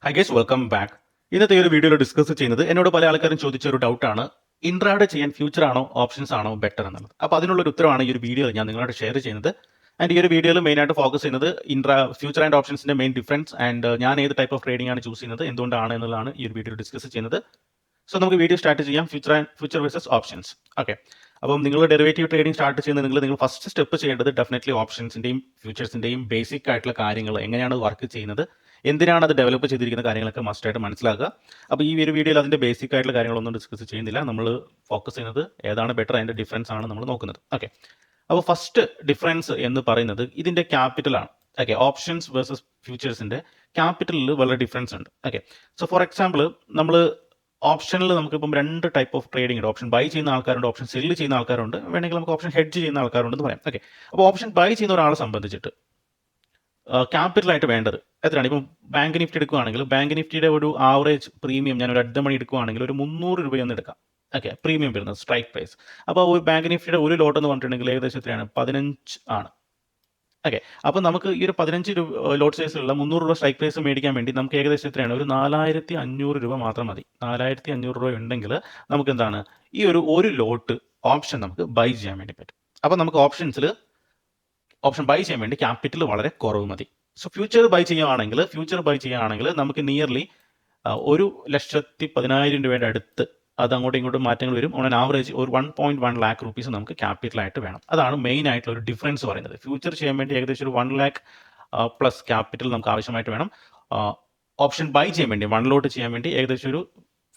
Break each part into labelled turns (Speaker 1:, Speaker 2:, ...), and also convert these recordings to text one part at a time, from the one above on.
Speaker 1: High guys, welcome back. ഇന്നത്തെ ഈ ഒരു വീഡിയോയിൽ ഡിസ്കസ് ചെയ്യുന്നത് എന്നോട് പല ആൾക്കാരും ചോദിച്ച ഒരു ഡൗട്ടാണ്, ഇൻട്രാഡേ ചെയ്യാൻ ഫ്യൂച്ചർ ആണോ ഓപ്ഷൻസ് ആണോ ബെറ്റർ എന്നുള്ളത്. അപ്പോൾ അതിനുള്ള ഒരു ഉത്തരവാണ് ഈ ഒരു വീഡിയോയിൽ ഞാൻ നിങ്ങളോട് ഷെയർ ചെയ്യുന്നത്. ആൻഡ് ഈ ഒരു വീഡിയോയിൽ മെയിനായിട്ട് ഫോക്കസ് ചെയ്യുന്നത് ഫ്യൂച്ചർ ആൻഡ് ഓപ്ഷൻസിന്റെ മെയിൻ ഡിഫറൻസ് ആൻഡ് ഞാൻ ഏത് ടൈപ്പ് ഓഫ് ട്രേഡിംഗ് ആണ് ചൂസ് ചെയ്യുന്നത്, എന്തുകൊണ്ടാണ് എന്നുള്ളതാണ് ഈ ഒരു വീഡിയോയിൽ ഡിസ്കസ് ചെയ്യുന്നത്. സോ നമുക്ക് വീഡിയോ സ്റ്റാർട്ട് ചെയ്യാം. Future versus options. ഓക്കെ, അപ്പം നിങ്ങൾ ഡെറിവേറ്റീവ് ട്രേഡിംഗ് സ്റ്റാർട്ട് ചെയ്യുന്നത് നിങ്ങൾ ഫസ്റ്റ് സ്റ്റെപ്പ് ചെയ്യേണ്ടത് ഡെഫിനറ്റ്ലി ഓപ്ഷൻസിന്റെയും ഫ്യൂച്ചേഴ്സിന്റെയും ബേസിക് ആയിട്ടുള്ള കാര്യങ്ങൾ എങ്ങനെയാണ് വർക്ക് ചെയ്യുന്നത്, എന്തിനാണ് അത് ഡെവലപ്പ് ചെയ്തിരിക്കുന്ന കാര്യങ്ങളൊക്കെ മസ്റ്റായിട്ട് മനസ്സിലാക്കുക. അപ്പോൾ ഈ ഒരു വീഡിയോയിൽ അതിന്റെ ബേസിക് ആയിട്ടുള്ള കാര്യങ്ങളൊന്നും ഡിസ്കസ് ചെയ്യുന്നില്ല. നമ്മൾ ഫോക്കസ് ചെയ്യുന്നത് ഏതാണ് ബെറ്റർ, അതിന്റെ ഡിഫറൻസ് ആണ് നമ്മൾ നോക്കുന്നത്. ഓക്കെ, അപ്പോൾ ഫസ്റ്റ് ഡിഫറൻസ് എന്ന് പറയുന്നത് ഇതിന്റെ ക്യാപിറ്റലാണ്. ഓക്കെ, ഓപ്ഷൻസ് വേഴ്സസ് ഫ്യൂച്ചേഴ്സിന്റെ ക്യാപിറ്റലിൽ വളരെ ഡിഫറൻസ് ഉണ്ട്. ഓക്കെ, സോ ഫോർ എക്സാമ്പിൾ നമ്മൾ ഓപ്ഷനിൽ നമുക്കിപ്പം രണ്ട് ടൈപ്പ് ഓഫ് ട്രേഡിംഗ് ഉണ്ട്. ഓപ്ഷൻ ബൈ ചെയ്യുന്ന ആൾക്കാരുണ്ട്, ഓപ്ഷൻ സെല്ല് ചെയ്യുന്ന ആൾക്കാരുണ്ട്, വേണമെങ്കിൽ നമുക്ക് ഓപ്ഷൻ ഹെഡ്ജ് ചെയ്യുന്ന ആൾക്കാരുണ്ടെന്ന് പറയാം. ഓക്കെ, അപ്പോൾ ഓപ്ഷൻ ബൈ ചെയ്യുന്ന ഒരാളെ സംബന്ധിച്ചിട്ട് ക്യാപിറ്റലായിട്ട് വേണ്ടത് എത്രയാണ്? ഇപ്പം ബാങ്ക് നിഫ്റ്റി എടുക്കുകയാണെങ്കിൽ ബാങ്ക് നിഫ്റ്റിയുടെ ഒരു ആവറേജ് പ്രീമിയം ഞാൻ ഒരു അഡ്ഡമണി എടുക്കുകയാണെങ്കിൽ ഒരു 300 രൂപയൊന്നും എടുക്കാം. ഓക്കെ, പ്രീമിയം വരുന്നത് സ്ട്രൈക്ക് പ്രൈസ്. അപ്പോൾ ഒരു ബാങ്ക് നിഫ്റ്റിയുടെ ഒരു ലോട്ട് എന്ന് പറഞ്ഞിട്ടുണ്ടെങ്കിൽ ഏകദേശം എത്രയാണ്? 15 ആണ്. ഓക്കെ, അപ്പോൾ നമുക്ക് ഈ ഒരു 15 ലോട്ട് സൈസിലുള്ള 300 രൂപ സ്ട്രൈക്ക് പ്രൈസ് മേടിക്കാൻ വേണ്ടി നമുക്ക് ഏകദേശം എത്രയാണ്? ഒരു 4500 രൂപ മാത്രം മതി. 4500 രൂപ ഉണ്ടെങ്കിൽ നമുക്ക് എന്താണ് ഈ ഒരു ലോട്ട് ഓപ്ഷൻ നമുക്ക് ബൈ ചെയ്യാൻ വേണ്ടി പറ്റും. അപ്പോൾ നമുക്ക് ഓപ്ഷൻ ബൈ ചെയ്യാൻ വേണ്ടി ക്യാപിറ്റൽ വളരെ കുറവ് മതി. സോ ഫ്യൂച്ചർ ബൈ ചെയ്യുകയാണെങ്കിൽ നമുക്ക് നിയർലി 1,10,10,000 രൂപയുടെ അടുത്ത് അത് അങ്ങോട്ടും ഇങ്ങോട്ടും മാറ്റങ്ങൾ വരും. ഓൺ ആൻ ആവറേജ് ഒരു 1.1 ലാക്ക് റുപ്പീസ് നമുക്ക് ക്യാപിറ്റലായിട്ട് വേണം. അതാണ് മെയിൻ ആയിട്ടുള്ള ഒരു ഡിഫറൻസ് പറയുന്നത്. ഫ്യൂച്ചർ ചെയ്യാൻ വേണ്ടി ഏകദേശം ഒരു 1 ലാക്ക് പ്ലസ് ക്യാപിറ്റൽ നമുക്ക് ആവശ്യമായിട്ട് വേണം. ഓപ്ഷൻ ബൈ ചെയ്യാൻ വേണ്ടി 1 ലോട്ട് ചെയ്യാൻ വേണ്ടി ഏകദേശം ഒരു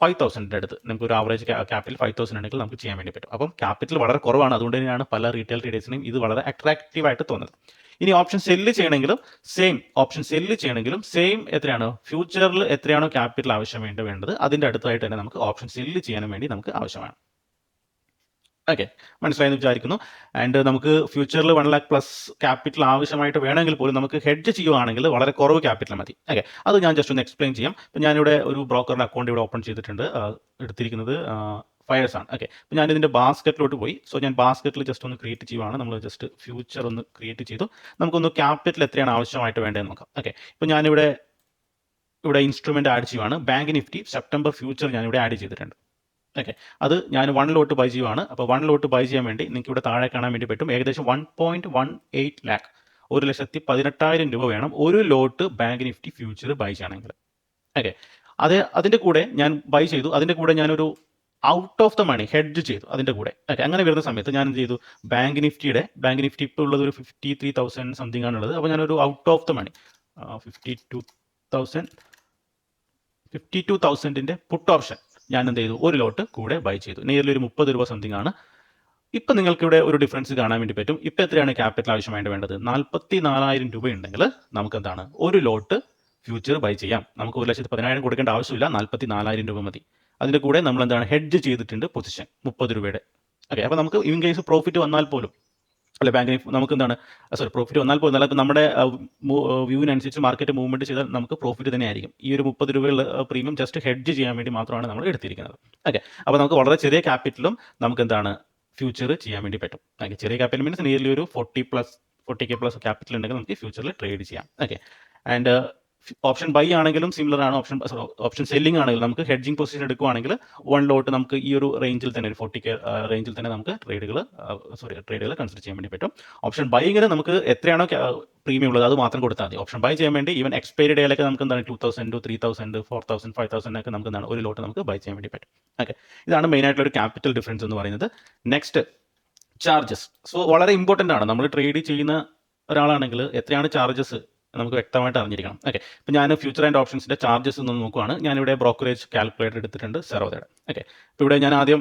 Speaker 1: 5,000 അടുത്ത് നമുക്ക് ഒരു ആവറേജ് ക്യാപിറ്റൽ 5,000 ഉണ്ടെങ്കിൽ നമുക്ക് ചെയ്യാൻ വേണ്ടി പറ്റും. അപ്പം ക്യാപിറ്റൽ വളരെ കുറവാണ്. അതുകൊണ്ട് തന്നെയാണ് പല റീറ്റെയിൽ ട്രേഡേഴ്സിനും ഇത് വളരെ അട്രാക്റ്റീവ് ആയിട്ട് തോന്നുന്നത്. ഇനി ഓപ്ഷൻ സെല്ല് ചെയ്യണമെങ്കിലും സെയിം എത്രയാണ്? ഫ്യൂച്ചറിൽ എത്രയാണോ ക്യാപിറ്റൽ ആവശ്യം വേണ്ടത് അതിന്റെ അടുത്തായിട്ട് തന്നെ നമുക്ക് ഓപ്ഷൻ സെല്ല് ചെയ്യാനും വേണ്ടി നമുക്ക് ആവശ്യമാണ്. ഓക്കെ, മനസ്സിലായെന്ന് വിചാരിക്കുന്നു. ആൻഡ് നമുക്ക് ഫ്യൂച്ചറിൽ 1 ലാക്ക് പ്ലസ് ക്യാപിറ്റൽ ആവശ്യമായിട്ട് വേണമെങ്കിൽ പോലും നമുക്ക് ഹെഡ്ജ് ചെയ്യുവാണെങ്കിൽ വളരെ കുറവ് ക്യാപിറ്റൽ മതി. ഓക്കെ, അത് ഞാൻ ജസ്റ്റ് ഒന്ന് എക്സ്പ്ലെയിൻ ചെയ്യാം. ഇപ്പം ഞാനിവിടെ ഒരു ബ്രോക്കറിന്റെ അക്കൗണ്ട് ഇവിടെ ഓപ്പൺ ചെയ്തിട്ടുണ്ട്. എടുത്തിരിക്കുന്നത് ഫയേഴ്സ് ആണ്. ഓക്കെ, അപ്പോൾ ഞാൻ ഇതിന്റെ ബാസ്ക്കറ്റിലോട്ട് പോയി. സോ ഞാൻ ബാസ്ക്കറ്റിൽ ജസ്റ്റ് ഒന്ന് ക്രിയേറ്റ് ചെയ്യുവാണ്. നമ്മൾ ജസ്റ്റ് ഫ്യൂച്ചർ ഒന്ന് ക്രിയേറ്റ് ചെയ്തു. നമുക്കൊന്ന് ക്യാപിറ്റൽ എത്രയാണ് ആവശ്യമായിട്ട് വേണ്ടതെന്ന് നോക്കാം. ഓക്കെ, ഇപ്പോൾ ഞാനിവിടെ ഇൻസ്ട്രുമെന്റ് ആഡ് ചെയ്യുവാണ്. ബാങ്ക് നിഫ്റ്റി സെപ്റ്റംബർ ഫ്യൂച്ചർ ഞാനിവിടെ ആഡ് ചെയ്തിട്ടുണ്ട്. ഓക്കെ, അത് ഞാൻ 1 ലോട്ട് ബൈ ചെയ്യുവാണ്. അപ്പോൾ 1 ലോട്ട് ബൈ ചെയ്യാൻ വേണ്ടി നിങ്ങൾക്ക് ഇവിടെ താഴെ കാണാൻ വേണ്ടി പറ്റും. ഏകദേശം 1.18 ലാക്ക് 1,18,000 രൂപ വേണം ഒരു lot bank Nifty future buy ചെയ്യണമെങ്കിൽ. ഓക്കെ, അതിന്റെ കൂടെ ഞാൻ ബൈ ചെയ്തു. അതിന്റെ കൂടെ ഞാനൊരു out of the money hedge ചെയ്തു അതിന്റെ കൂടെ. ഓക്കെ, അങ്ങനെ വരുന്ന സമയത്ത് ഞാൻ എന്ത് ചെയ്തു? ബാങ്ക് നിഫ്റ്റി ഇപ്പോൾ ഉള്ളത് ഒരു 53,000 സംതിങ് ആണുള്ളത്. അപ്പോൾ ഞാനൊരു ഔട്ട് ഓഫ് ദ മണി 52,000ന്റെ പുട്ട് ഓപ്ഷൻ ഞാൻ എന്ത് ചെയ്തു? ഒരു ലോട്ട് കൂടെ ബൈ ചെയ്തു. നിയർലി ഒരു 30 രൂപ സംതിങ് ആണ്. ഇപ്പം നിങ്ങൾക്ക് ഇവിടെ ഒരു ഡിഫറൻസ് കാണാൻ വേണ്ടി പറ്റും. ഇപ്പം എത്രയാണ് ക്യാപിറ്റൽ ആവശ്യമായിട്ട് വേണ്ടത്? 44,000 രൂപ ഉണ്ടെങ്കിൽ നമുക്ക് എന്താണ് ഒരു ലോട്ട് ഫ്യൂച്ചർ ബൈ ചെയ്യാം. നമുക്ക് 1,10,000 കൊടുക്കേണ്ട ആവശ്യമില്ല, 44,000 രൂപ മതി. അതിന്റെ കൂടെ നമ്മൾ എന്താണ് ഹെഡ്ജ് ചെയ്തിട്ടുണ്ട് പൊസിഷൻ 30 രൂപയുടെ. ഓക്കെ, അപ്പോൾ നമുക്ക് ഇൻ കേസ് പ്രോഫിറ്റ് വന്നാൽ പോലും അല്ലെ ബാങ്ക് നമുക്ക് എന്താണ് പ്രോഫിറ്റ് വന്നാൽ പോലും അല്ല, നമ്മുടെ വ്യൂവിനനുസരിച്ച് മാർക്കറ്റ് മൂവ്മെന്റ് ചെയ്താൽ നമുക്ക് പ്രോഫിറ്റ് തന്നെ ആയിരിക്കും. ഈ ഒരു 30 രൂപയുള്ള പ്രീമിയം ജസ്റ്റ് ഹെഡ്ജ് ചെയ്യാൻ വേണ്ടി മാത്രമാണ് നമ്മൾ എടുത്തിരിക്കുന്നത്. ഓക്കെ, അപ്പോൾ നമുക്ക് വളരെ ചെറിയ ക്യാപിറ്റലും നമുക്ക് എന്താണ് ഫ്യൂച്ചർ ചെയ്യാൻ വേണ്ടി പറ്റും. ഓക്കെ, ചെറിയ ക്യാപിറ്റൽ മീൻസ് നിയർലി ഒരു 40K പ്ലസ് ക്യാപിറ്റൽ ഉണ്ടെങ്കിൽ നമുക്ക് ഫ്യൂച്ചറിൽ ട്രേഡ് ചെയ്യാം. ഓക്കെ, ആൻഡ് ഓപ്ഷൻ ബൈ ആണെങ്കിലും സിമിലർ ആണ്. ഓപ്ഷൻ സെല്ലിംഗ് ആണെങ്കിലും നമുക്ക് ഹെഡ്ജിങ് പൊസിഷൻ എടുക്കുകയാണെങ്കിൽ 1 ലോട്ട് നമുക്ക് ഈ ഒരു റേഞ്ചിൽ തന്നെ ഒരു 40K റേഞ്ചിൽ തന്നെ നമുക്ക് ട്രേഡുകൾ കൺസിഡർ ചെയ്യാൻ വേണ്ടി പറ്റും. ഓപ്ഷൻ ബൈങ്ങിന് നമുക്ക് എത്രയാണോ പ്രീമിയം ഉള്ളത് അത് മാത്രം കൊടുത്താൽ മതി. ഓപ്ഷൻ ബൈ ചെയ്യാൻ വേണ്ടി ഈവൻ എക്സ്പയറി ഡേയിലൊക്കെ നമുക്ക് എന്താണ് 2,000, 3,000, 4,000, 5,000 ഒക്കെ നമുക്ക് എന്താണ് ഒരു ലോട്ട് നമുക്ക് ബൈ ചെയ്യാൻ വേണ്ടി പറ്റും. ഓക്കെ, ഇതാണ് മെയിൻ ആയിട്ടുള്ള ഒരു ക്യാപിറ്റൽ ഡിഫറൻസ് എന്ന് പറയുന്നത്. Next, charges. സോ വളരെ ഇമ്പോർട്ടൻ്റ് ആണ്. നമ്മൾ ട്രേഡ് ചെയ്യുന്ന ഒരാളാണെങ്കിൽ എത്രയാണ് ചാർജസ് നമുക്ക് വ്യക്തമായിട്ട് അറിഞ്ഞിരിക്കണം. ഓക്കെ, ഇപ്പോൾ ഞാൻ ഫ്യൂച്ചർ ആൻഡ് ഓപ്ഷൻസിന്റെ ചാർജസ് ഒന്ന് നോക്കുവാണ്. ഞാനിവിടെ ബ്രോക്കറേജ് കാൽക്കുലേറ്റർ എടുത്തിട്ടുണ്ട് സെറോദയുടെ. ഓക്കെ, ഇപ്പോൾ ഇവിടെ ഞാൻ ആദ്യം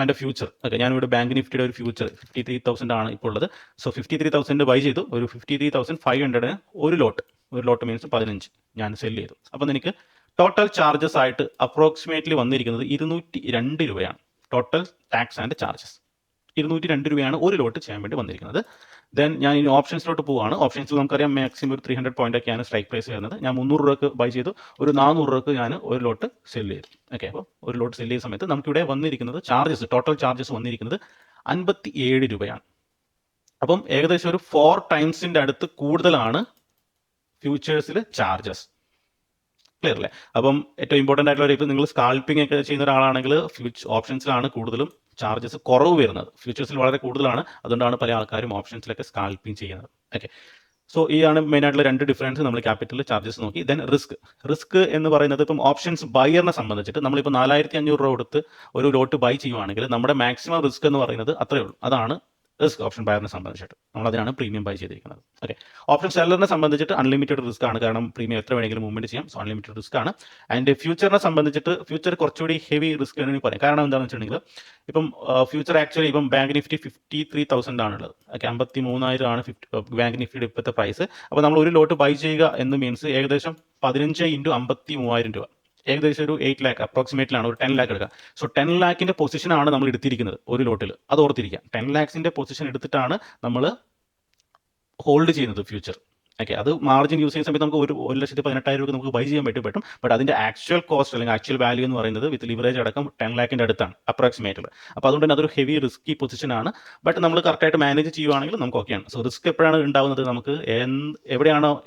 Speaker 1: ആൻഡ് ഫ്യൂച്ചർ. ഓക്കെ, ഞാനിവിടെ ബാങ്ക് നിഫ്റ്റിയുടെ ഒരു ഫ്യൂച്ചർ 53,000 ആണ് ഇപ്പോൾ ഉള്ളത്. സോ 53,000 ബൈ ചെയ്തു. ഒരു 53,500 ഒരു ലോട്ട് മീൻസ് 15 ഞാൻ സെല് ചെയ്തു. അപ്പം എനിക്ക് ടോട്ടൽ ചാർജസ് ആയിട്ട് അപ്രോക്സിമേറ്റ്ലി വന്നിരിക്കുന്നത് 202 രൂപയാണ്. ടോട്ടൽ ടാക്സ് ആൻഡ് ചാർജസ് 202 രൂപയാണ് ഒരു ലോട്ട് ചെയ്യാൻ വേണ്ടി വന്നിരിക്കുന്നത്. ദെൻ ഞാൻ ഇനി ഓപ്ഷൻസിലോട്ട് പോവുകയാണ്. ഓപ്ഷൻസിൽ നമുക്കറിയാം മാക്സിമം ഒരു 300 പോയിന്റ് ഒക്കെയാണ് സ്ട്രൈക്ക് പ്രൈസ് വരുന്നത്. ഞാൻ 300 രൂപക്ക് ബൈ ചെയ്തു. ഒരു 400 രൂപക്ക് ഞാൻ ഒരു ലോട്ട് സെല് ചെയ്തു. ഓക്കെ, അപ്പോൾ ഒരു ലോട്ട് സെല് ചെയ്യുന്ന സമയത്ത് നമുക്കിവിടെ വന്നിരിക്കുന്നത് ടോട്ടൽ ചാർജസ് വന്നിരിക്കുന്നത് 57 രൂപയാണ്. അപ്പം ഏകദേശം ഒരു 4 ടൈംസിന്റെ അടുത്ത് കൂടുതലാണ് ഫ്യൂച്ചേഴ്സിൽ ചാർജസ്. ക്ലിയർ അല്ലേ? അപ്പം ഏറ്റവും ഇമ്പോർട്ടൻ്റ് ആയിട്ടുള്ള ഒരു, ഇപ്പം നിങ്ങൾ സ്കാൽപ്പിംഗ് ഒക്കെ ചെയ്യുന്ന ഒരാളാണെങ്കിൽ ഓപ്ഷൻസിലാണ് കൂടുതലും ചാർജസ് കുറവ് വരുന്നത്. ഫ്യൂച്ചേഴ്സിൽ വളരെ കൂടുതലാണ്. അതുകൊണ്ടാണ് പല ആൾക്കാരും ഓപ്ഷൻസിലൊക്കെ സ്കാൽപ്പിംഗ് ചെയ്യുന്നത്. ഓക്കെ, സോ ഈ ആണ് മെയിൻ ആയിട്ടുള്ള രണ്ട് ഡിഫറൻസ്. നമ്മൾ ക്യാപിറ്റൽ ചാർജസ് നോക്കി. ദെൻ റിസ്ക് എന്ന് പറയുന്നത് ഇപ്പം ഓപ്ഷൻസ് ബയറിനെ സംബന്ധിച്ചിട്ട് നമ്മളിപ്പോൾ 4500 രൂപ കൊടുത്ത് ഒരു ലോട്ട് ബൈ ചെയ്യുവാണെങ്കിൽ നമ്മുടെ മാക്സിമം റിസ്ക് എന്ന് പറയുന്നത് അത്രയേ ഉള്ളൂ. അതാണ് റിസ്ക് ഓപ്ഷൻ ബയറിനെ സംബന്ധിച്ചിട്ട്. നമ്മൾ അതിനാണ് പ്രീമിയം ബൈ ചെയ്തിരിക്കുന്നത്. ഓക്കെ, ഓപ്ഷൻ സെല്ലറിനെ സംബന്ധിച്ചിട്ട് അൺലിമിറ്റഡ് റിസ്ക് ആണ്. കാരണം പ്രീമിയം എത്ര വേണമെങ്കിലും മൂവ്മെന്റ് ചെയ്യാം. സോ അൺലിമിറ്റഡ് റിസ്ക് ആണ്. ആൻഡ് ഫ്യൂച്ചറിനെ സംബന്ധിച്ചിട്ട് ഫ്യൂച്ചർ കുറച്ചുകൂടി ഹെവി റിസ്ക് എന്ന് പറയാം. കാരണം എന്താണെന്ന് വെച്ചിട്ടുണ്ടെങ്കിൽ ഇപ്പം ഫ്യൂച്ചർ ആക്ച്വലി ഇപ്പം ബാങ്ക് നിഫ്റ്റി 53,000 ആണുള്ളത്. ഓക്കെ, 53,000 ആണ് ബാങ്ക് നിഫ്റ്റിയുടെ ഇപ്പോഴത്തെ പ്രൈസ്. അപ്പോൾ നമ്മൾ ഒരു ലോട്ട് ബൈ ചെയ്യുക എന്ന് മീൻസ് ഏകദേശം 15 × 53,000 രൂപ, ഏകദേശം ഒരു 8 lakh അപ്രോക്സിമേറ്റിലാണ്. ഒരു 10 lakh എടുക്കുക. സോ 10 lakhന്റെ പൊസിഷനാണ് നമ്മൾ എടുത്തിരിക്കുന്നത് ഒരു ലോട്ടിൽ. അത് ഓർത്തിരിക്കുക. 10 lakhsന്റെ പൊസിഷൻ എടുത്തിട്ടാണ് നമ്മൾ ഹോൾഡ് ചെയ്യുന്നത് ഫ്യൂച്ചർ. ഓക്കെ, അത് മാർജിൻ യൂസ് ചെയ്യുന്ന സമയത്ത് നമുക്ക് 1,18,000 രൂപ നമുക്ക് ബൈ ചെയ്യാൻ പറ്റും. ബട്ട് അതിന്റെ ആക്ച്വൽ കോസ്റ്റ് അല്ലെങ്കിൽ ആക്ച്വൽ വാല്യൂ എന്ന് പറയുന്നത് വിത്ത് ലിവറേജ് അടക്കം 10 lakhന്റെ അടുത്താണ് അപ്രോക്സിമേറ്റ്ലി. അപ്പോൾ അതുകൊണ്ട് തന്നെ അതൊരു ഹെവി റിസ്കി പൊസിഷനാണ്. ബട്ട് നമ്മൾ കറക്റ്റായിട്ട് മാനേജ് ചെയ്യുവാണെങ്കിൽ നമുക്ക് ഓക്കെയാണ്. സോ റിസ്ക് എപ്പോഴാണ് ഉണ്ടാവുന്നത്? നമുക്ക്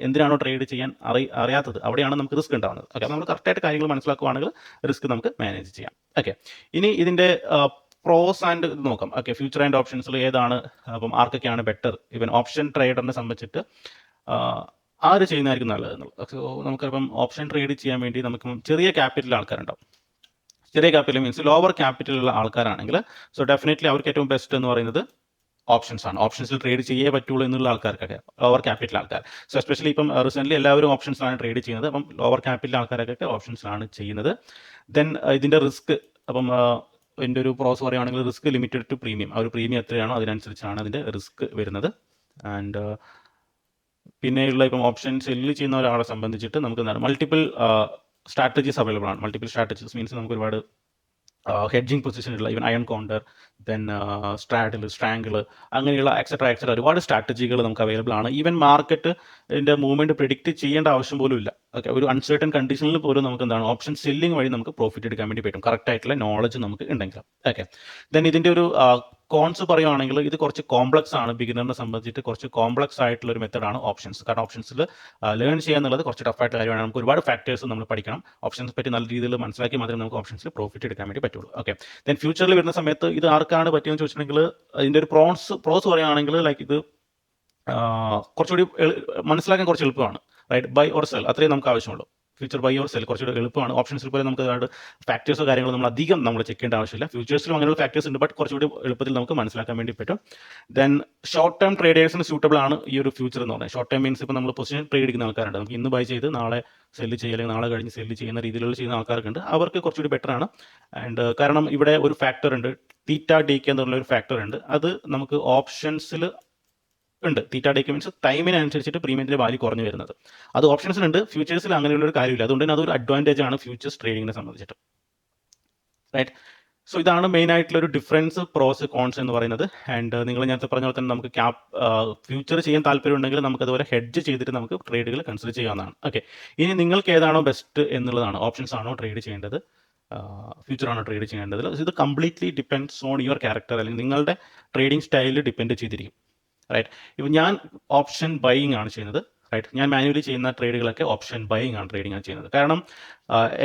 Speaker 1: എന്തിനാണോ ട്രേഡ് ചെയ്യാൻ അറിയാത്തത് അവിടെയാണ് നമുക്ക് റിസ്ക് ഉണ്ടാവുന്നത്. ഓക്കെ, നമ്മൾ കറക്റ്റായിട്ട് കാര്യങ്ങൾ മനസ്സിലാക്കുകയാണെങ്കിൽ റിസ്ക് നമുക്ക് മാനേജ് ചെയ്യാം. ഓക്കെ, ഇനി ഇതിന്റെ പ്രോസ് ആൻഡ് ഇത് നോക്കാം. ഓക്കെ, ഫ്യൂച്ചർ ആൻഡ് ഓപ്ഷൻസിൽ ഏതാണ് അപ്പം ആർക്കൊക്കെയാണ് ബെറ്റർ? ഈവൻ ഓപ്ഷൻ ട്രേഡറിനെ സംബന്ധിച്ചിട്ട് ആര് ചെയ്യുന്നതായിരിക്കും നല്ലതെന്നുള്ളത്. സോ നമുക്കിപ്പം ഓപ്ഷൻ ട്രേഡ് ചെയ്യാൻ വേണ്ടി നമുക്ക് ചെറിയ ക്യാപിറ്റൽ ആൾക്കാരുണ്ടാവും. ചെറിയ ക്യാപിറ്റൽ മീൻസ് ലോവർ ക്യാപിറ്റലുള്ള ആൾക്കാരാണെങ്കിൽ സോ ഡെഫിനറ്റ്ലി അവർക്ക് ഏറ്റവും ബെസ്റ്റ് എന്ന് പറയുന്നത് ഓപ്ഷൻസ് ആണ്. ഓപ്ഷൻസിൽ ട്രേഡ് ചെയ്യേ പറ്റുള്ളൂ എന്നുള്ള ആൾക്കാർക്കൊക്കെ, ലോവർ ക്യാപിറ്റൽ ആൾക്കാർ. സോ എസ്പെഷ്യലി ഇപ്പം റീസെൻ്റ്ലി എല്ലാവരും ഓപ്ഷൻസിലാണ് ട്രേഡ് ചെയ്യുന്നത്. അപ്പം ലോവർ ക്യാപിറ്റൽ ആൾക്കാരൊക്കെ ഓപ്ഷൻസിലാണ് ചെയ്യുന്നത്. ദെൻ ഇതിൻ്റെ റിസ്ക്, അപ്പം ഇതിൻ്റെ ഒരു പ്രോസ് പറയുകയാണെങ്കിൽ റിസ്ക് ലിമിറ്റഡ് ടു പ്രീമിയം. ആ ഒരു പ്രീമിയം എത്രയാണോ അതിനനുസരിച്ചാണ് അതിൻ്റെ റിസ്ക് വരുന്നത്. ആൻഡ് പിന്നെയുള്ള ഇപ്പം ഓപ്ഷൻ സെല്ല് ചെയ്യുന്ന ഒരാളെ സംബന്ധിച്ചിട്ട് നമുക്ക് എന്താണ് മൾട്ടിപ്പിൾ സ്ട്രാറ്റജീസ് അവൈലബിൾ ആണ്. മൾട്ടിപ്പിൾ സ്ട്രാറ്റജീസ് മീൻസ് നമുക്ക് ഒരുപാട് ഹെഡ്ജിങ് പൊസിഷനുള്ള even iron condor, then strangle, അങ്ങനെയുള്ള എക്സെട്ര ഒരുപാട് സ്ട്രാറ്റജികൾ നമുക്ക് അവൈലബിൾ ആണ്. ഈവൻ മാർക്കറ്റിൻ്റെ മൂവ്മെൻറ്റ് പ്രിഡിക്റ്റ് ചെയ്യേണ്ട ആവശ്യം പോലും ഇല്ല. ഓക്കെ, ഒരു അൺസർട്ടൺ കണ്ടീഷനിൽ പോലും നമുക്ക് എന്താണ് ഓപ്ഷൻ സെല്ലിംഗ് വഴി നമുക്ക് പ്രോഫിറ്റ് എടുക്കാൻ വേണ്ടി പറ്റും, കറക്റ്റ് ആയിട്ടുള്ള നോളജ് നമുക്ക് ഉണ്ടെങ്കിൽ. ഓക്കെ, ദെൻ ഇതിൻ്റെ ഒരു കോൺസ് പറയുവാണെങ്കിൽ ഇത് കുറച്ച് കോംപ്ലക്സ് ആണ്. ബിഗിനറിനെ സംബന്ധിച്ചിട്ട് കുറച്ച് കോംപ്ലക്സ് ആയിട്ടുള്ള ഒരു മെത്തഡാണ് ഓപ്ഷൻസ്. കാരണം ഓപ്ഷൻസിൽ ലേൺ ചെയ്യുക എന്നുള്ളത് കുറച്ച് ടഫായിട്ട് കാര്യമാണ്. നമുക്ക് ഒരുപാട് ഫാക്ടേഴ്സ് നമ്മൾ പഠിക്കണം. ഓപ്ഷൻസ് പറ്റി നല്ല രീതിയിൽ മനസ്സിലാക്കി മാത്രമേ നമുക്ക് ഓപ്ഷൻസിൽ പ്രോഫിറ്റ് എടുക്കാൻ വേണ്ടി പറ്റുള്ളൂ. ഓക്കെ, ദെൻ ഫ്യൂച്ചറിൽ വരുന്ന സമയത്ത് ഇത് ആർക്കാണ് പറ്റിയെന്ന് ചോദിച്ചിട്ടുണ്ടെങ്കിൽ അതിൻ്റെ ഒരു പ്രോസ് പറയുകയാണെങ്കിൽ ലൈക്ക് ഇത് കുറച്ചുകൂടി മനസ്സിലാക്കാൻ കുറച്ച് എളുപ്പമാണ്. റൈറ്റ്, ബൈ ഓർ സെൽ അത്രയും നമുക്ക് ആവശ്യമുള്ളൂ. ഫ്യൂച്ചർ ബൈ ഓർ സെൽ കുറച്ചുകൂടി എളുപ്പമാണ്. ഓപ്ഷൻസിൽ പോലെ നമുക്ക് ഒരുപാട് ഫാക്ടേഴ്സോ കാര്യങ്ങളോ നമ്മൾ അധികം നമ്മൾ ചെക്ക് ചെയ്യേണ്ട ആവശ്യമില്ല. ഫ്യൂച്ചേഴ്സിലും അങ്ങനെയുള്ള ഫാക്ടേഴ്സ് ഉണ്ട്, ബട്ട് കുറച്ചുകൂടി എളുപ്പത്തിൽ നമുക്ക് മനസ്സിലാക്കാൻ വേണ്ടി പറ്റും. ദെൻ ഷോർട്ട് ടേം ട്രേഡേഴ്സിന് സൂട്ടബിൾ ആണ് ഈ ഒരു ഫ്യൂച്ചർ എന്ന് പറയുന്നത്. ഷോർട്ട് ടൈം മീൻസ് ഇപ്പോൾ നമ്മൾ പൊസിഷൻ ട്രേഡ് എടുക്കുന്ന ആൾക്കാരുണ്ട്. നമുക്ക് ഇന്ന് ബൈ ചെയ്ത് നാളെ സെല്ല് ചെയ്യുക അല്ലെങ്കിൽ നാളെ കഴിഞ്ഞ് സെല്ല് ചെയ്യുന്ന രീതിയിലുള്ള ചെയ്യുന്ന ആൾക്കാർക്കുണ്ട്. അവർക്ക് കുറച്ചുകൂടി ബെറ്റർ ആണ്. ആൻഡ് കാരണം ഇവിടെ ഒരു ഫാക്ടർ ഉണ്ട്, തീറ്റ ഡേക്ക് എന്നുള്ള ഒരു ഫാക്ടർ ഉണ്ട്. അത് നമുക്ക് ഓപ്ഷൻസിൽ ഉണ്ട്. തീറ്റ ഡേക്ക് മീൻസ് ടൈമിനനുസരിച്ചിട്ട് പ്രീമിയത്തിൻ്റെ വാല്യൂ കുറഞ്ഞു വരുന്നത്. അത് ഓപ്ഷൻസിലുണ്ട്, ഫ്യൂച്ചേഴ്സിൽ അങ്ങനെയുള്ള ഒരു കാര്യമില്ല. അതുകൊണ്ട് തന്നെ അതൊരു അഡ്വാൻറ്റേജ് ആണ് ഫ്യൂച്ചേഴ്സ് ട്രേഡിങ്ങിനെ സംബന്ധിച്ചിട്ട്. റൈറ്റ്, സോ ഇതാണ് മെയിൻ ആയിട്ടുള്ള ഒരു ഡിഫറൻസ്, പ്രോസ് കോൺസ് എന്ന് പറയുന്നത്. ആൻഡ് നിങ്ങൾ നേരത്തെ പറഞ്ഞ പോലെ തന്നെ നമുക്ക് ഫ്യൂച്ചർ ചെയ്യാൻ താല്പര്യം ഉണ്ടെങ്കിൽ നമുക്ക് അതുപോലെ ഹെഡ്ജ് ചെയ്തിട്ട് നമുക്ക് ട്രേഡുകൾ കൺസിഡർ ചെയ്യാവുന്നതാണ്. ഓക്കെ, ഇനി നിങ്ങൾക്ക് ഏതാണോ ബെസ്റ്റ് എന്നുള്ളതാണ്. ഓപ്ഷൻസ് ആണോ ട്രേഡ് ചെയ്യേണ്ടത്, ഫ്യൂച്ചർ ആണോ ട്രേഡ് ചെയ്യേണ്ടത്, ഇത് completely depends on your character അല്ലെങ്കിൽ നിങ്ങളുടെ ട്രേഡിംഗ് സ്റ്റൈലിൽ ഡിപ്പെൻഡ് ചെയ്തിരിക്കും. റൈറ്റ്, ഇപ്പോൾ ഞാൻ ഓപ്ഷൻ ബൈയിങ് ആണ് ചെയ്യുന്നത്. റൈറ്റ്, ഞാൻ മാനുവലി ചെയ്യുന്ന ട്രേഡുകളൊക്കെ ഓപ്ഷൻ ബൈയിങ് ആണ് ട്രേഡിംഗ് ആണ് ചെയ്യുന്നത്. കാരണം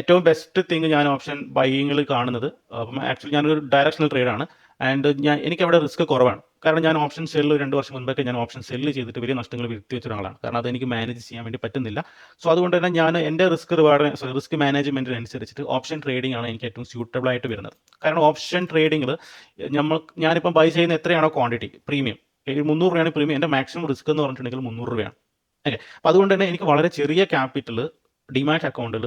Speaker 1: ഏറ്റവും ബെസ്റ്റ് തിങ് ഞാൻ ഓപ്ഷൻ ബൈയിങ്ങിൽ കാണുന്നത്, അപ്പം ആക്ച്വലി ഞാനൊരു ഡയറക്ഷണൽ ട്രേഡാണ്. ആൻഡ് എനിക്ക് അവിടെ റിസ്ക് കുറവാണ്. കാരണം ഞാൻ ഓപ്ഷൻ സെല്ല് 2 വർഷം മുൻപൊക്കെ ഞാൻ ഓപ്ഷൻ സെല്ല് ചെയ്തിട്ട് വലിയ നഷ്ടങ്ങൾ വരുത്തി വെച്ച ഒരാളാണ്. കാരണം അതെനിക്ക് മാനേജ് ചെയ്യാൻ വേണ്ടി പറ്റുന്നില്ല. സോ അതുകൊണ്ട് തന്നെ ഞാൻ എൻ്റെ റിസ്ക് മാനേജ്മെൻറ്റിനനുസരിച്ചിട്ട് ഓപ്ഷൻ ട്രേഡിംഗ് ആണ് എനിക്ക് ഏറ്റവും സ്യൂട്ടബിൾ ആയിട്ട് വരുന്നത്. കാരണം ഓപ്ഷൻ ട്രേഡിങ്ങിൽ ഞാനിപ്പം ബൈ ചെയ്യുന്ന എത്രയാണോ ക്വാണ്ടിറ്റി പ്രീമിയം, 300 രൂപയാണ് പ്രീമിയം, എൻ്റെ മാക്സിമം റിസ്ക് എന്ന് പറഞ്ഞിട്ടുണ്ടെങ്കിൽ 300 രൂപയാണ്. ഓക്കെ, അപ്പോൾ അതുകൊണ്ട് തന്നെ എനിക്ക് വളരെ ചെറിയ ക്യാപിറ്റൽ ഡിമാറ്റ് അക്കൗണ്ടിൽ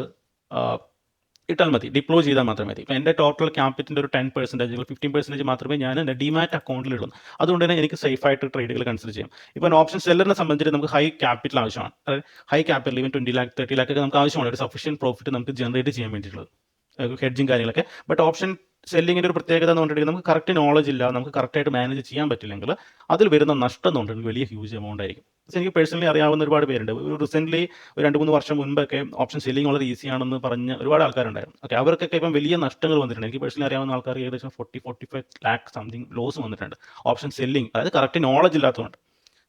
Speaker 1: ഇട്ടാൽ മതി, ഡിപ്ലോയ് ചെയ്താൽ മാത്രമേ മതി. ഇപ്പോൾ എൻ്റെ ടോട്ടൽ ക്യാപിറ്റലിൻ്റെ ഒരു 10% 15% മാത്രമേ ഞാൻ എൻ്റെ ഡിമാറ്റ് അക്കൗണ്ടിൽ ഇടുന്നു. അതുകൊണ്ട് തന്നെ എനിക്ക് സേഫായിട്ട് ട്രേഡുകൾ കൺസിഡർ ചെയ്യാം. ഇപ്പോൾ ഓപ്ഷൻ സെല്ലറിനെ സംബന്ധിച്ചിട്ട് നമുക്ക് ഹൈ ക്യാപിറ്റൽ ആവശ്യമാണ്. അതായത് high capital even 20 lakh 30 lakh ഒക്കെ നമുക്ക് ആവശ്യമാണ് ഒരു സഫീഷ്യൻറ്റ് പ്രോഫിറ്റ് നമുക്ക് ജനറേറ്റ് ചെയ്യാൻ വേണ്ടിയിട്ടുള്ളത്, ഹെഡ്ജിങ് കാര്യങ്ങളൊക്കെ. ബട്ട് ഓപ്ഷൻ സെല്ലിങ്ങിൻ്റെ ഒരു പ്രത്യേകത എന്ന് പറഞ്ഞിട്ടുണ്ടെങ്കിൽ നമുക്ക് കറക്റ്റ് നോളജ് ഇല്ല, നമുക്ക് കറക്റ്റായിട്ട് മാനേജ് ചെയ്യാൻ പറ്റില്ലെങ്കിൽ അതിൽ വരുന്ന നഷ്ടം എന്ന് പറഞ്ഞിട്ടുണ്ടെങ്കിൽ വലിയ ഹ്യൂജ് എമൗണ്ട് ആയിരിക്കും. എനിക്ക് പേഴ്സണലി അറിയാവുന്ന ഒരുപാട് പേരുണ്ട്. ഒരു റീസെൻ്റ്ലി ഒരു 2-3 വർഷം മുൻപൊക്കെ ഓപ്ഷൻ സെല്ലിംഗ് വളരെ ഈസി ആണെന്ന് പറഞ്ഞ ഒരുപാട് ആൾക്കാരുണ്ടായിരുന്നു. ഓക്കെ, അവർക്കൊക്കെ ഇപ്പം വലിയ നഷ്ടങ്ങൾ വന്നിട്ടുണ്ട്. എനിക്ക് പേഴ്സണലി അറിയാവുന്ന ആൾക്കാർ ഏകദേശം 40-45 lakh സംതിങ് ലോസ് വന്നിട്ടുണ്ട് ഓപ്ഷൻ സെല്ലിംഗ്, അതായത് കറക്റ്റ് നോളജ് ഇല്ലാത്തതുകൊണ്ട്.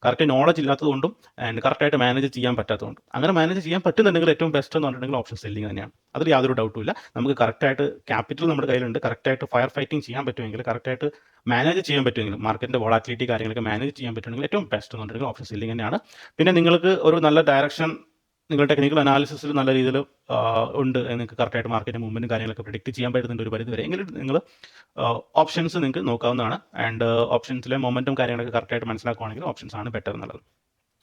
Speaker 1: കറക്റ്റ് നോളജ് ഇല്ലാത്തതുകൊണ്ടും ആൻഡ് കറക്റ്റായിട്ട് മാനേജ് ചെയ്യാൻ പറ്റാത്തതുകൊണ്ടും. അങ്ങനെ മാനേജ് ചെയ്യാൻ പറ്റുന്നുണ്ടെങ്കിൽ ഏറ്റവും ബെസ്റ്റ് എന്ന് പറഞ്ഞിട്ടുണ്ടെങ്കിൽ ഓപ്ഷൻ സെല്ലിംഗ് തന്നെയാണ്. അതിൽ യാതൊരു ഡൗട്ടും ഇല്ല. നമുക്ക് കറക്റ്റായിട്ട് ക്യാപിറ്റൽ നമ്മുടെ കയ്യിലുണ്ട്, കറക്റ്റായിട്ട് ഫയർ ഫൈറ്റിംഗ് ചെയ്യാൻ പറ്റുമെങ്കിൽ, കറക്റ്റായിട്ട് മാനേജ് ചെയ്യാൻ പറ്റുമെങ്കിൽ, മാർക്കറ്റിൻ്റെ വോളാറ്റിലിറ്റി കാര്യങ്ങളൊക്കെ മാനേജ് ചെയ്യാൻ പറ്റുമെങ്കിൽ ഏറ്റവും ബെസ്റ്റ് എന്ന് പറഞ്ഞിട്ടുണ്ടെങ്കിൽ ഓപ്ഷൻ സെല്ലിംഗ് തന്നെയാണ്. പിന്നെ നിങ്ങൾക്ക് ഒരു നല്ല ഡയറക്ഷൻ, നിങ്ങൾ ടെക്നിക്കൽ അനാലിസിസിൽ നല്ല രീതിയിൽ ഉണ്ട്, നിങ്ങൾക്ക് കറക്റ്റായിട്ട് മാർക്കറ്റ് മൂവ്മെൻറ്റും കാര്യങ്ങളൊക്കെ പ്രിഡിക്റ്റ് ചെയ്യാൻ പറ്റുന്നുണ്ട് ഒരു പരിധി വരെ, എങ്കിലും നിങ്ങൾ ഓപ്ഷൻസ് നിങ്ങൾക്ക് നോക്കാവുന്നതാണ്. ആൻഡ് ഓപ്ഷൻസിലെ മൊമെൻറ്റും കാര്യങ്ങളൊക്കെ കറക്റ്റായിട്ട് മനസ്സിലാക്കുകയാണെങ്കിൽ ഓപ്ഷൻസ് ആണ് ബെറ്റർ എന്നുള്ളത്.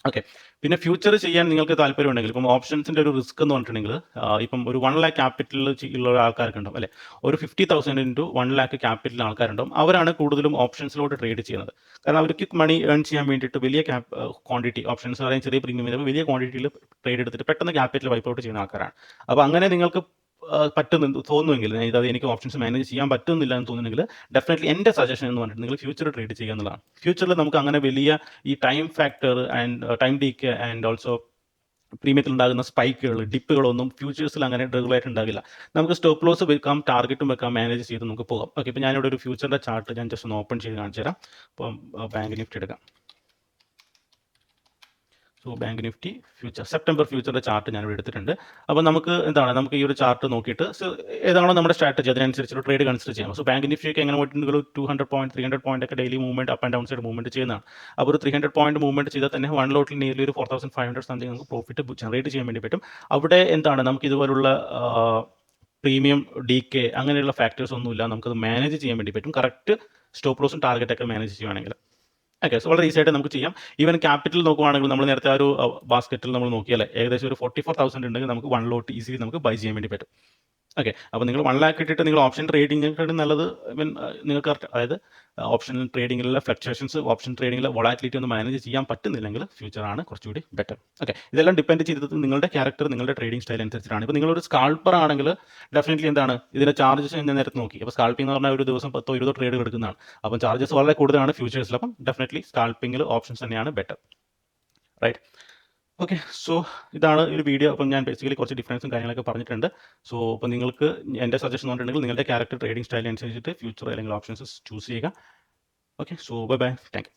Speaker 1: ഓക്കെ. പിന്നെ ഫ്യൂച്ചർ ചെയ്യാൻ നിങ്ങൾക്ക് താല്പര്യമുണ്ടെങ്കിൽ, ഇപ്പം ഓപ്ഷൻസിൻ്റെ ഒരു റിസ്ക് എന്ന് പറഞ്ഞിട്ടുണ്ടെങ്കിൽ, ഇപ്പം ഒരു 1 lakh ക്യാപിറ്റൽ ഉള്ള ആൾക്കാർക്ക് ഉണ്ടാവും അല്ലേ, ഒരു 50,000 ഇൻറ്റു 1 lakh ക്യാപിറ്റൽ ആൾക്കാരുണ്ടാവും. അവരാണ് കൂടുതലും ഓപ്ഷൻസിലോട്ട് ട്രേഡ് ചെയ്യുന്നത്. കാരണം അവർക്ക് മണി ഏൺ ചെയ്യാൻ വേണ്ടിയിട്ട് വലിയ ക്വാണ്ടിറ്റി ഓപ്ഷൻസ്, അതായത് ചെറിയ പ്രീമിയം വരുമ്പോൾ വലിയ ക്വാണ്ടിറ്റിയിൽ ട്രേഡ് എടുത്തിട്ട് പെട്ടെന്ന് ക്യാപിറ്റൽ വൈപ്പ് ഔട്ട് ചെയ്യുന്ന ആൾക്കാരാണ്. അപ്പോൾ അങ്ങനെ നിങ്ങൾക്ക് തോന്നുമെങ്കിൽ, അതായത് എനിക്ക് ഓപ്ഷൻസ് മാനേജ് ചെയ്യാൻ പറ്റുന്നില്ല എന്ന് തോന്നുന്നെങ്കിൽ, ഡെഫിനറ്റ്ലി എൻ്റെ സജഷൻ എന്ന് പറഞ്ഞിട്ട് നിങ്ങൾ ഫ്യൂച്ചർ ട്രേഡ് ചെയ്യുക എന്നുള്ളതാണ്. ഫ്യൂച്ചറിൽ നമുക്ക് അങ്ങനെ വലിയ ഈ time factor and time decay and also പ്രീമിയത്തിൽ ഉണ്ടാകുന്ന സ്പൈക്കുകൾ, ഡിപ്പുകളൊന്നും ഫ്യൂച്ചേഴ്സിൽ അങ്ങനെ റെഗുലറായിട്ട് ഉണ്ടാകില്ല. നമുക്ക് സ്റ്റോപ്പ് ലോസ് വെക്കാം, ടാർഗറ്റും വെക്കാം, മാനേജ് ചെയ്ത് നമുക്ക് പോകാം. ഓക്കെ. ഇപ്പോൾ ഞാനിവിടെ ഒരു ഫ്യൂച്ചറിൻ്റെ ചാർട്ട് ഞാൻ ജസ്റ്റ് ഒന്ന് ഓപ്പൺ ചെയ്ത് കാണിച്ചു തരാം. അപ്പം ബാങ്ക് നിഫ്റ്റി എടുക്കാം. So bank Nifty future, September ഫ്യൂച്ചറിൻ്റെ ചാർട്ട് ഞാനിവിടെ എടുത്തിട്ടുണ്ട്. അപ്പോൾ നമുക്ക് നമുക്ക് ഈ ഒരു ചാർട്ട് നോക്കിയിട്ട് ഏതാണോ നമ്മുടെ സ്ട്രാറ്റജി അതിനനുസരിച്ച് ട്രേഡ് കൺസിഡർ ചെയ്യാം. സോ ബാങ്ക് നിഫ്റ്റിയൊക്കെ എങ്ങനെ പോയിട്ടുണ്ടെങ്കിൽ 200 പോയിന്റ് 300 പോയിന്റ് ഒക്കെ daily movement up and down side movement ചെയ്യുന്നതാണ്. അപ്പോൾ ഒരു 300 പോയിന്റ് മൂവ്മെന്റ് ചെയ്താൽ തന്നെ 1 ലോട്ടിൽ നിയർലി ഒരു 4,500 സംതിങ് നമുക്ക് പ്രോഫിറ്റ് ജനറേറ്റ് ചെയ്യാൻ വേണ്ടി പറ്റും. അവിടെ നമുക്ക് ഇതുപോലുള്ള പ്രീമിയം DK അങ്ങനെയുള്ള ഫാക്ടേഴ്സ് ഒന്നുമില്ല, നമുക്കത് മാനേജ് ചെയ്യാൻ വേണ്ടി പറ്റും, കറക്റ്റ് സ്റ്റോപ്പ് ലോസും ടാർഗറ്റൊക്കെ മാനേജ് ചെയ്യുകയാണെങ്കിൽ. ഓക്കെ. സോ വളരെ ഈസി ആയിട്ട് നമുക്ക് ചെയ്യാം. ഈവൻ ക്യാപിറ്റൽ നോക്കുവാണെങ്കിൽ, നമ്മൾ നേരത്തെ ആ ഒരു ബാസ്ക്കറ്റിൽ നമ്മൾ നോക്കിയാലേ ഏകദേശം ഒരു 44,000 ഉണ്ടെങ്കിൽ നമുക്ക് 1 ലോട്ട് ഈസിലി നമുക്ക് ബൈ ചെയ്യാൻ വേണ്ടി പറ്റും. ഓക്കെ. അപ്പോൾ നിങ്ങൾ 1 lakh ഇട്ടിട്ട് നിങ്ങൾ ഓപ്ഷൻ ട്രേഡിങ്ങിനെക്കാളും നല്ലത് നിങ്ങൾക്ക് അതായത് ഓപ്ഷൻ ട്രേഡിങ്ങിലുള്ള ഫ്ലക്ച്വേഷൻസ്, ഓപ്ഷൻ ട്രേഡിങ്ങിലെ വോളാറ്റിലിറ്റി ഒന്ന് മാനേജ് ചെയ്യാൻ പറ്റുന്നില്ലെങ്കിൽ ഫ്യൂച്ചറാണ് കുറച്ചുകൂടി ബെറ്റർ. ഓക്കെ. ഇതെല്ലാം ഡിപ്പെൻഡ് ചെയ്തത് നിങ്ങളുടെ ക്യാരക്ടർ, നിങ്ങളുടെ ട്രേഡിംഗ് സ്റ്റൈൽ അനുസരിച്ചിട്ടാണ്. ഇപ്പോൾ നിങ്ങളൊരു സ്കാൾപ്പർ ആണെങ്കിൽ ഡെഫിനറ്റ്ലി ഇതിൻ്റെ ചാർജസ് ഞാൻ നേരത്തെ നോക്കി. അപ്പോൾ സ്കാൾപ്പിംഗ് എന്ന് പറഞ്ഞാൽ ഒരു ദിവസം 10-20 ട്രേഡ് എടുക്കുന്നതാണ്. അപ്പം ചാർജസ് വളരെ കൂടുതലാണ് ഫ്യൂച്ചേഴ്സിൽ. അപ്പം ഡെഫിനറ്റ്ലി സ്കാൾപ്പിംഗിൽ ഓപ്ഷൻസ് തന്നെയാണ് ബെറ്റർ. റൈറ്റ്. ഓക്കെ. സോ ഇതാണ് ഒരു വീഡിയോ. അപ്പം ഞാൻ ബേസിക്കലി കുറച്ച് ഡിഫറൻസും കാര്യങ്ങളൊക്കെ പറഞ്ഞിട്ടുണ്ട്. സോ അപ്പോൾ നിങ്ങൾക്ക് എൻ്റെ സജഷൻ എന്ന് പറഞ്ഞിട്ടുണ്ടെങ്കിൽ നിങ്ങളുടെ ക്യാരക്ടർ, ട്രേഡിംഗ് സ്റ്റൈൽ അനുസരിച്ചിട്ട് ഫ്യൂച്ചർ അല്ലെങ്കിൽ ഓപ്ഷൻസ് ചൂസ് ചെയ്യുക. Okay. So bye bye. Thank you.